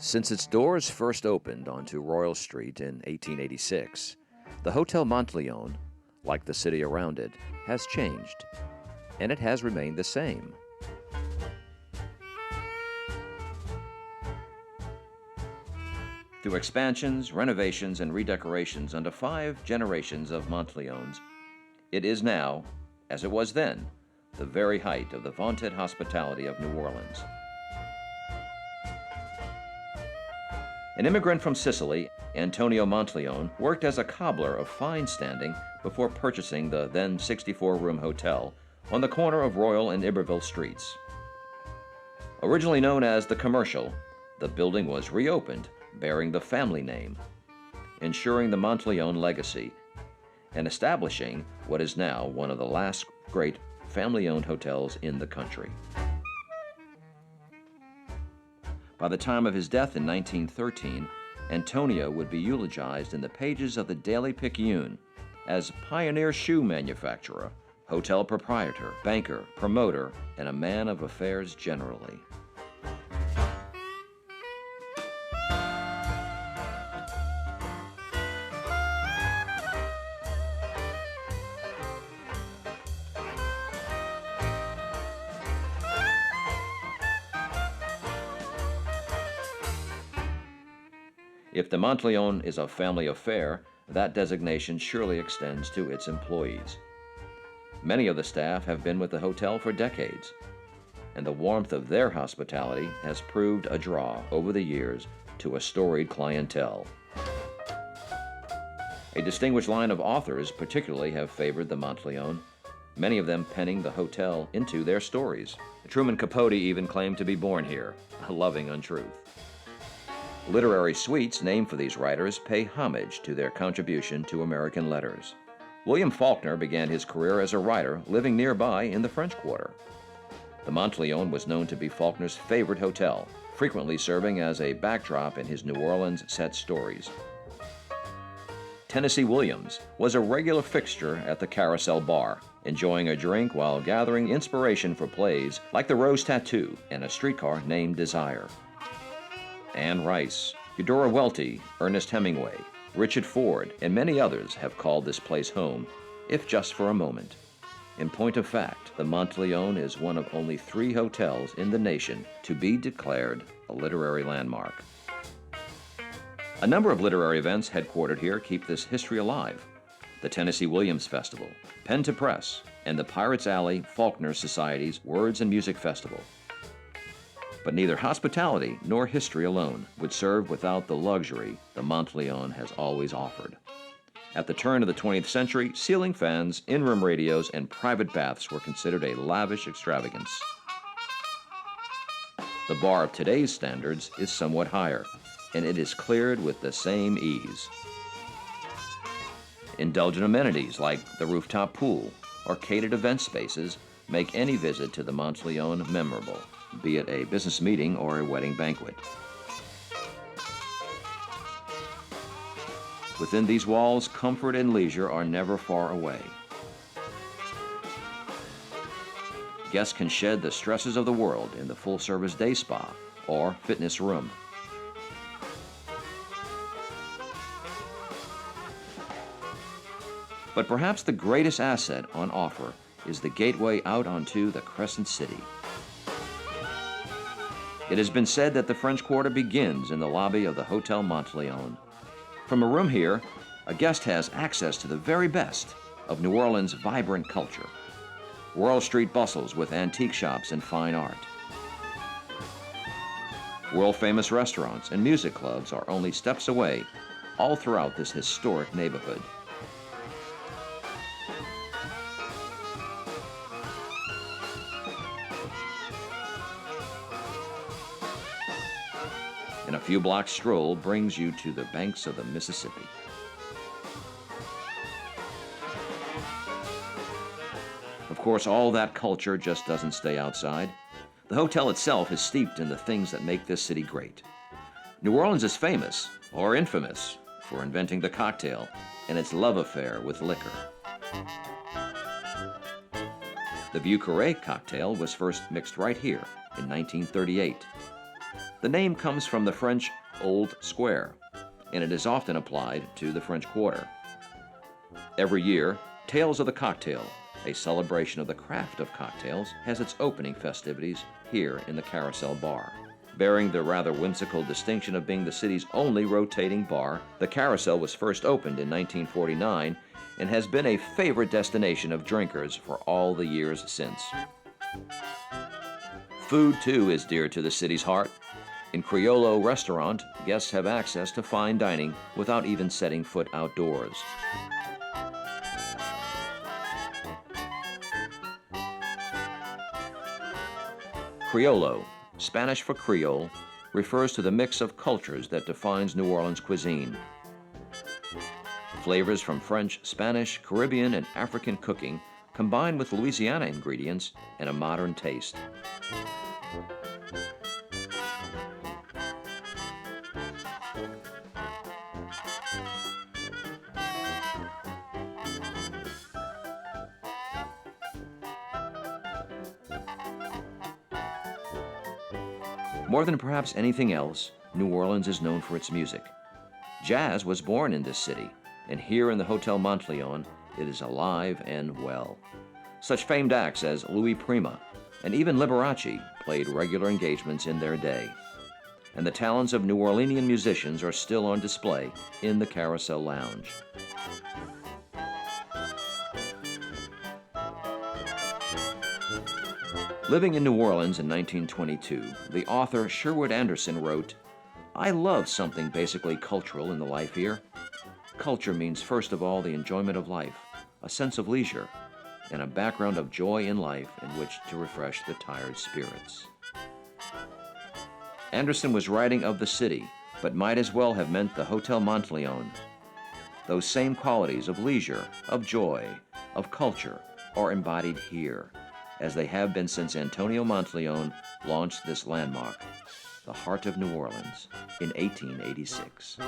Since its doors first opened onto Royal Street in 1886, the Hotel Monteleone, like the city around it, has changed, and it has remained the same. Through expansions, renovations, and redecorations under 5 generations of Monteleones, it is now, as it was then, the very height of the vaunted hospitality of New Orleans. An immigrant from Sicily, Antonio Monteleone worked as a cobbler of fine standing before purchasing the then 64-room hotel on the corner of Royal and Iberville Streets. Originally known as the Commercial, the building was reopened bearing the family name, ensuring the Monteleone legacy and establishing what is now one of the last great family-owned hotels in the country. By the time of his death in 1913, Antonio would be eulogized in the pages of the Daily Picayune as pioneer shoe manufacturer, hotel proprietor, banker, promoter, and a man of affairs generally. If the Monteleone is a family affair, that designation surely extends to its employees. Many of the staff have been with the hotel for decades, and the warmth of their hospitality has proved a draw over the years to a storied clientele. A distinguished line of authors particularly have favored the Monteleone, many of them penning the hotel into their stories. Truman Capote even claimed to be born here, a loving untruth. Literary suites named for these writers pay homage to their contribution to American letters. William Faulkner began his career as a writer living nearby in the French Quarter. The Monteleone was known to be Faulkner's favorite hotel, frequently serving as a backdrop in his New Orleans set stories. Tennessee Williams was a regular fixture at the Carousel Bar, enjoying a drink while gathering inspiration for plays like The Rose Tattoo and A Streetcar Named Desire. Anne Rice, Eudora Welty, Ernest Hemingway, Richard Ford, and many others have called this place home, if just for a moment. In point of fact, the Monteleone is one of only 3 hotels in the nation to be declared a literary landmark. A number of literary events headquartered here keep this history alive. The Tennessee Williams Festival, Pen to Press, and the Pirates Alley Faulkner Society's Words and Music Festival. But neither hospitality nor history alone would serve without the luxury the Monteleone has always offered. At the turn of the 20th century, ceiling fans, in-room radios, and private baths were considered a lavish extravagance. The bar of today's standards is somewhat higher, and it is cleared with the same ease. Indulgent amenities like the rooftop pool or catered event spaces make any visit to the Monteleone memorable, be it a business meeting or a wedding banquet. Within these walls, comfort and leisure are never far away. Guests can shed the stresses of the world in the full-service day spa or fitness room. But perhaps the greatest asset on offer is the gateway out onto the Crescent City. It has been said that the French Quarter begins in the lobby of the Hotel Monteleone. From a room here, a guest has access to the very best of New Orleans' vibrant culture. Royal Street bustles with antique shops and fine art. World-famous restaurants and music clubs are only steps away, all throughout this historic neighborhood. And a few blocks stroll brings you to the banks of the Mississippi. Of course, all that culture just doesn't stay outside. The hotel itself is steeped in the things that make this city great. New Orleans is famous, or infamous, for inventing the cocktail and its love affair with liquor. The Vieux Carré cocktail was first mixed right here in 1938. The name comes from the French Old Square, and it is often applied to the French Quarter. Every year, Tales of the Cocktail, a celebration of the craft of cocktails, has its opening festivities here in the Carousel Bar. Bearing the rather whimsical distinction of being the city's only rotating bar, the Carousel was first opened in 1949 and has been a favorite destination of drinkers for all the years since. Food, too, is dear to the city's heart. In Criollo Restaurant, guests have access to fine dining without even setting foot outdoors. Criollo, Spanish for Creole, refers to the mix of cultures that defines New Orleans cuisine. Flavors from French, Spanish, Caribbean, and African cooking combine with Louisiana ingredients and a modern taste. More than perhaps anything else, New Orleans is known for its music. Jazz was born in this city, and here in the Hotel Monteleone, it is alive and well. Such famed acts as Louis Prima and even Liberace played regular engagements in their day. And the talents of New Orleanian musicians are still on display in the Carousel Lounge. Living in New Orleans in 1922, the author Sherwood Anderson wrote, "I love something basically cultural in the life here. Culture means first of all the enjoyment of life, a sense of leisure, and a background of joy in life in which to refresh the tired spirits." Anderson was writing of the city, but might as well have meant the Hotel Monteleone. Those same qualities of leisure, of joy, of culture are embodied here, as they have been since Antonio Monteleone launched this landmark, the heart of New Orleans, in 1886.